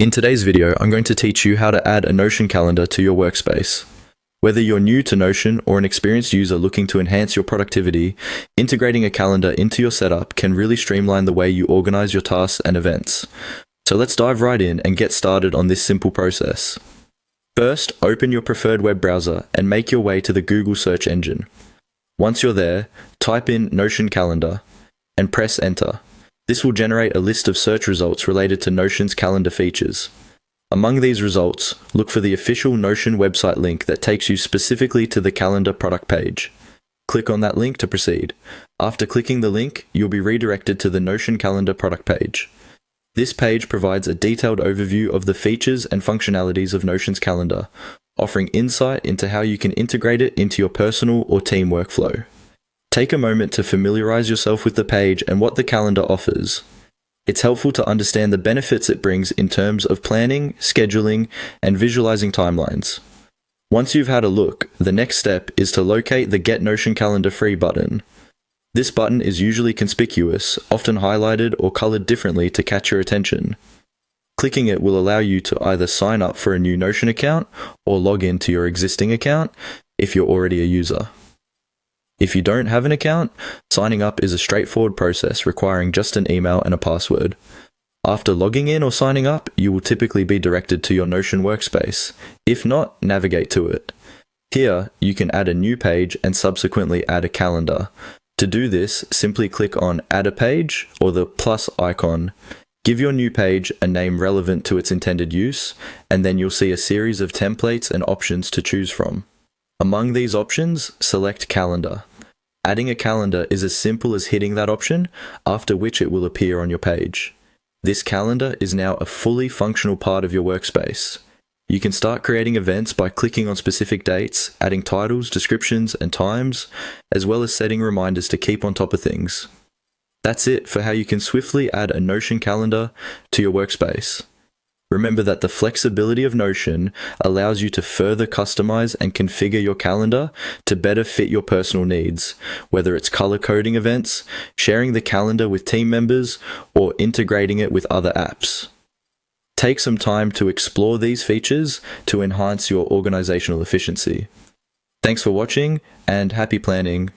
In today's video, I'm going to teach you how to add a Notion calendar to your workspace. Whether you're new to Notion or an experienced user looking to enhance your productivity, integrating a calendar into your setup can really streamline the way you organize your tasks and events. So let's dive right in and get started on this simple process. First, open your preferred web browser and make your way to the Google search engine. Once you're there, type in Notion Calendar and press Enter. This will generate a list of search results related to Notion's calendar features. Among these results, look for the official Notion website link that takes you specifically to the calendar product page. Click on that link to proceed. After clicking the link, you'll be redirected to the Notion calendar product page. This page provides a detailed overview of the features and functionalities of Notion's calendar, offering insight into how you can integrate it into your personal or team workflow. Take a moment to familiarize yourself with the page and what the calendar offers. It's helpful to understand the benefits it brings in terms of planning, scheduling, and visualizing timelines. Once you've had a look, the next step is to locate the Get Notion Calendar Free button. This button is usually conspicuous, often highlighted or colored differently to catch your attention. Clicking it will allow you to either sign up for a new Notion account or log into your existing account if you're already a user. If you don't have an account, signing up is a straightforward process requiring just an email and a password. After logging in or signing up, you will typically be directed to your Notion workspace. If not, navigate to it. Here, you can add a new page and subsequently add a calendar. To do this, simply click on Add a Page or the plus icon. Give your new page a name relevant to its intended use, and then you'll see a series of templates and options to choose from. Among these options, select Calendar. Adding a calendar is as simple as hitting that option, after which it will appear on your page. This calendar is now a fully functional part of your workspace. You can start creating events by clicking on specific dates, adding titles, descriptions, and times, as well as setting reminders to keep on top of things. That's it for how you can swiftly add a Notion calendar to your workspace. Remember that the flexibility of Notion allows you to further customize and configure your calendar to better fit your personal needs, whether it's color coding events, sharing the calendar with team members, or integrating it with other apps. Take some time to explore these features to enhance your organizational efficiency. Thanks for watching and happy planning.